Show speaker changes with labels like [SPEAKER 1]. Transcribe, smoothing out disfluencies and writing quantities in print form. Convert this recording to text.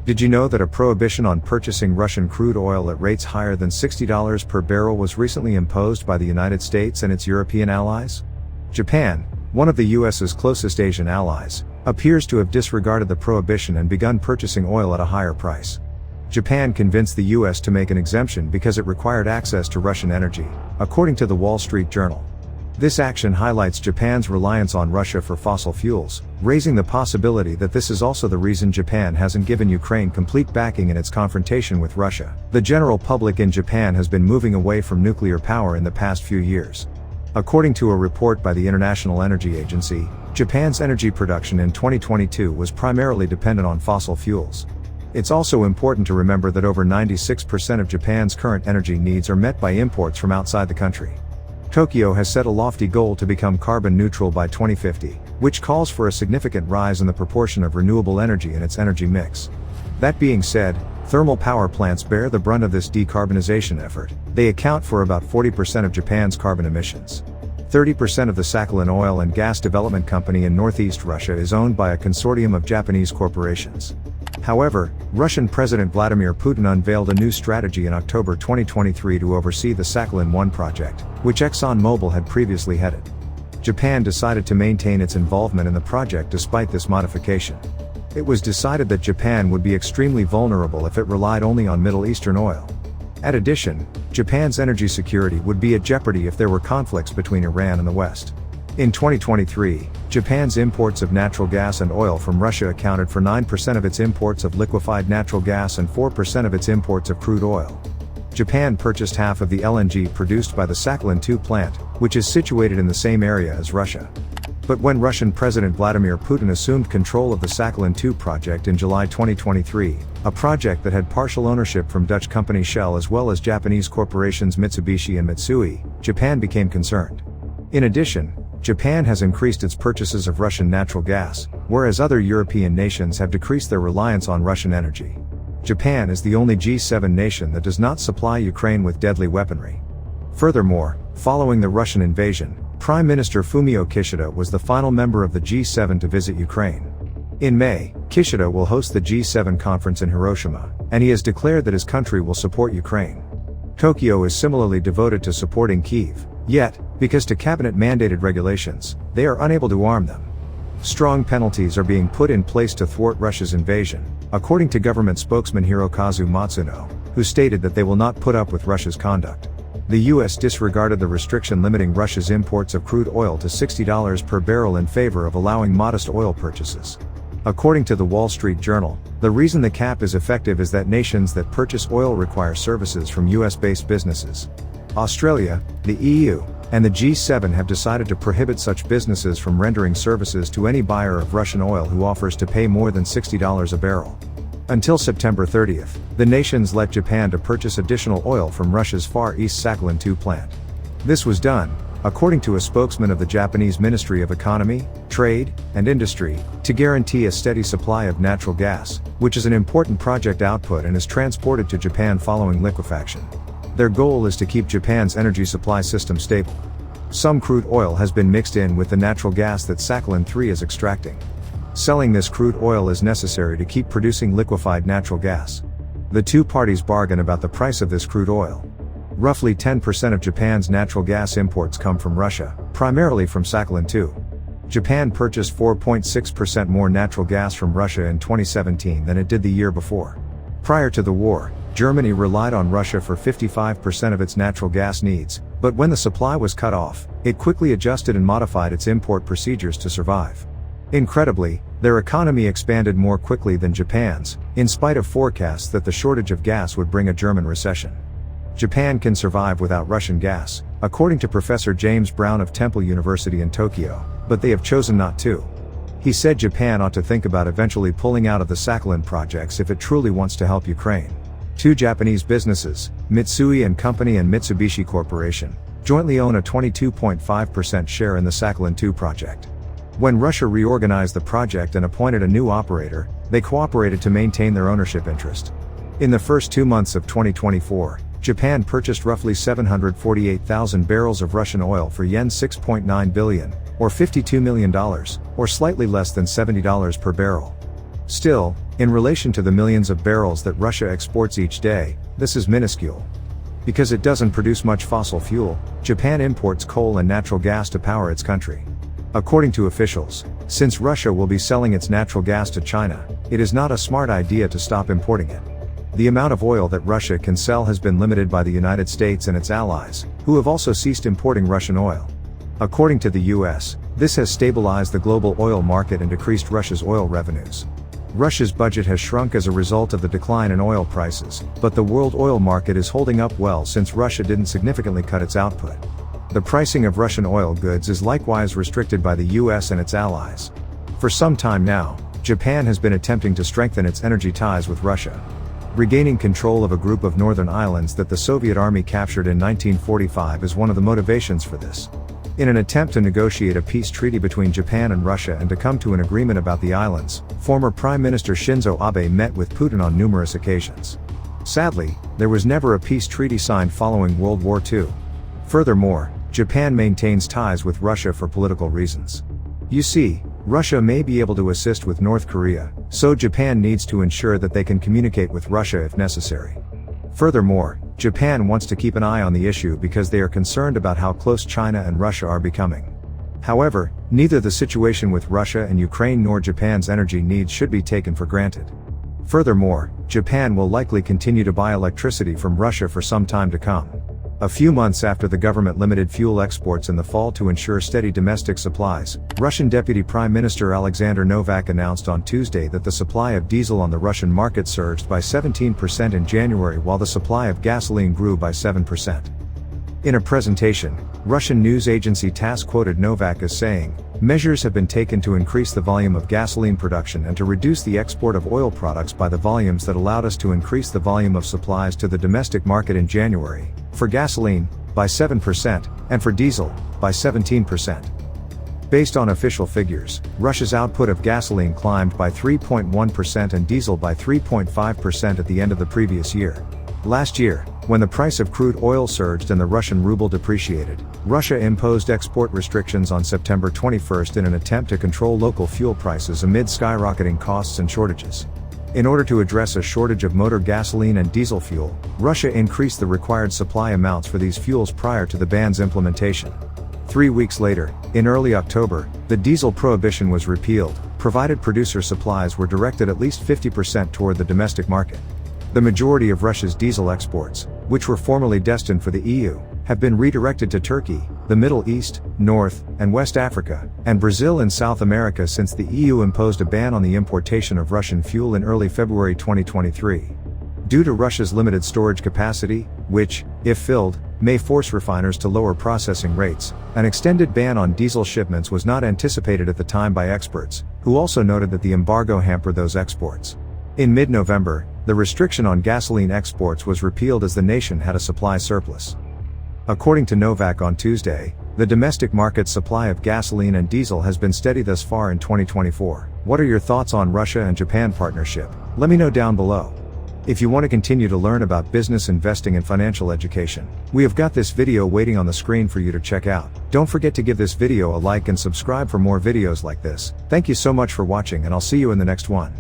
[SPEAKER 1] Did you know that a prohibition on purchasing Russian crude oil at rates higher than $60 per barrel was recently imposed by the United States and its European allies? Japan, one of the US's closest Asian allies, appears to have disregarded the prohibition and begun purchasing oil at a higher price. Japan convinced the US to make an exemption because it required access to Russian energy, according to the Wall Street Journal. This action highlights Japan's reliance on Russia for fossil fuels, raising the possibility that this is also the reason Japan hasn't given Ukraine complete backing in its confrontation with Russia. The general public in Japan has been moving away from nuclear power in the past few years. According to a report by the International Energy Agency, Japan's energy production in 2022 was primarily dependent on fossil fuels. It's also important to remember that over 96% of Japan's current energy needs are met by imports from outside the country. Tokyo has set a lofty goal to become carbon neutral by 2050, which calls for a significant rise in the proportion of renewable energy in its energy mix. That being said, thermal power plants bear the brunt of this decarbonization effort. They account for about 40% of Japan's carbon emissions. 30% of the Sakhalin Oil and Gas Development Company in northeast Russia is owned by a consortium of Japanese corporations. However, Russian President Vladimir Putin unveiled a new strategy in October 2023 to oversee the Sakhalin-1 project, which ExxonMobil had previously headed. Japan decided to maintain its involvement in the project despite this modification. It was decided that Japan would be extremely vulnerable if it relied only on Middle Eastern oil. In addition, Japan's energy security would be at jeopardy if there were conflicts between Iran and the West. In 2023, Japan's imports of natural gas and oil from Russia accounted for 9% of its imports of liquefied natural gas and 4% of its imports of crude oil. Japan purchased half of the LNG produced by the Sakhalin-2 plant, which is situated in the same area as Russia. But when Russian President Vladimir Putin assumed control of the Sakhalin-2 project in July 2023, a project that had partial ownership from Dutch company Shell as well as Japanese corporations Mitsubishi and Mitsui, Japan became concerned. In addition, Japan has increased its purchases of Russian natural gas, whereas other European nations have decreased their reliance on Russian energy. Japan is the only G7 nation that does not supply Ukraine with deadly weaponry. Furthermore, following the Russian invasion, Prime Minister Fumio Kishida was the final member of the G7 to visit Ukraine. In May, Kishida will host the G7 conference in Hiroshima, and he has declared that his country will support Ukraine. Tokyo is similarly devoted to supporting Kyiv, yet, because to cabinet-mandated regulations, they are unable to arm them. Strong penalties are being put in place to thwart Russia's invasion, according to government spokesman Hirokazu Matsuno, who stated that they will not put up with Russia's conduct. The US disregarded the restriction limiting Russia's imports of crude oil to $60 per barrel in favor of allowing modest oil purchases. According to the Wall Street Journal, the reason the cap is effective is that nations that purchase oil require services from US-based businesses. Australia, the EU, and the G7 have decided to prohibit such businesses from rendering services to any buyer of Russian oil who offers to pay more than $60 a barrel. Until September 30th, the nations let Japan to purchase additional oil from Russia's Far East Sakhalin-2 plant. This was done, according to a spokesman of the Japanese Ministry of Economy, Trade, and Industry, to guarantee a steady supply of natural gas, which is an important project output and is transported to Japan following liquefaction. Their goal is to keep Japan's energy supply system stable. Some crude oil has been mixed in with the natural gas that Sakhalin-3 is extracting. Selling this crude oil is necessary to keep producing liquefied natural gas. The two parties bargain about the price of this crude oil. Roughly 10% of Japan's natural gas imports come from Russia, primarily from Sakhalin-2. Japan purchased 4.6% more natural gas from Russia in 2017 than it did the year before. Prior to the war, Germany relied on Russia for 55% of its natural gas needs, but when the supply was cut off, it quickly adjusted and modified its import procedures to survive. Incredibly, their economy expanded more quickly than Japan's, in spite of forecasts that the shortage of gas would bring a German recession. Japan can survive without Russian gas, according to Professor James Brown of Temple University in Tokyo, but they have chosen not to. He said Japan ought to think about eventually pulling out of the Sakhalin projects if it truly wants to help Ukraine. Two Japanese businesses, Mitsui and Company and Mitsubishi Corporation, jointly own a 22.5% share in the Sakhalin-2 project. When Russia reorganized the project and appointed a new operator, they cooperated to maintain their ownership interest. In the first 2 months of 2024, Japan purchased roughly 748,000 barrels of Russian oil for Yen 6.9 billion, or $52 million, or slightly less than $70 per barrel. Still, in relation to the millions of barrels that Russia exports each day, this is minuscule. Because it doesn't produce much fossil fuel, Japan imports coal and natural gas to power its country. According to officials, since Russia will be selling its natural gas to China, it is not a smart idea to stop importing it. The amount of oil that Russia can sell has been limited by the United States and its allies, who have also ceased importing Russian oil. According to the US, this has stabilized the global oil market and decreased Russia's oil revenues. Russia's budget has shrunk as a result of the decline in oil prices, but the world oil market is holding up well since Russia didn't significantly cut its output. The pricing of Russian oil goods is likewise restricted by the US and its allies. For some time now, Japan has been attempting to strengthen its energy ties with Russia. Regaining control of a group of northern islands that the Soviet Army captured in 1945 is one of the motivations for this. In an attempt to negotiate a peace treaty between Japan and Russia and to come to an agreement about the islands, former Prime Minister Shinzo Abe met with Putin on numerous occasions. Sadly, there was never a peace treaty signed following World War II. Furthermore, Japan maintains ties with Russia for political reasons. You see, Russia may be able to assist with North Korea, so Japan needs to ensure that they can communicate with Russia if necessary. Furthermore, Japan wants to keep an eye on the issue because they are concerned about how close China and Russia are becoming. However, neither the situation with Russia and Ukraine nor Japan's energy needs should be taken for granted. Furthermore, Japan will likely continue to buy electricity from Russia for some time to come. A few months after the government limited fuel exports in the fall to ensure steady domestic supplies, Russian Deputy Prime Minister Alexander Novak announced on Tuesday that the supply of diesel on the Russian market surged by 17% in January while the supply of gasoline grew by 7%. In a presentation, Russian news agency TASS quoted Novak as saying, "Measures have been taken to increase the volume of gasoline production and to reduce the export of oil products by the volumes that allowed us to increase the volume of supplies to the domestic market in January, for gasoline, by 7%, and for diesel, by 17%. Based on official figures, Russia's output of gasoline climbed by 3.1% and diesel by 3.5% at the end of the previous year. Last year, when the price of crude oil surged and the Russian ruble depreciated, Russia imposed export restrictions on September 21 in an attempt to control local fuel prices amid skyrocketing costs and shortages. In order to address a shortage of motor gasoline and diesel fuel, Russia increased the required supply amounts for these fuels prior to the ban's implementation. 3 weeks later, in early October, the diesel prohibition was repealed, provided producer supplies were directed at least 50% toward the domestic market. The majority of Russia's diesel exports, which were formerly destined for the EU, have been redirected to Turkey, the Middle East, North and West Africa, and Brazil and South America since the EU imposed a ban on the importation of Russian fuel in early February 2023. Due to Russia's limited storage capacity, which, if filled, may force refiners to lower processing rates, an extended ban on diesel shipments was not anticipated at the time by experts, who also noted that the embargo hampered those exports. In mid-November, the restriction on gasoline exports was repealed as the nation had a supply surplus. According to Novak on Tuesday, the domestic market supply of gasoline and diesel has been steady thus far in 2024. What are your thoughts on Russia and Japan partnership? Let me know down below. If you want to continue to learn about business investing and financial education, we have got this video waiting on the screen for you to check out. Don't forget to give this video a like and subscribe for more videos like this. Thank you so much for watching and I'll see you in the next one.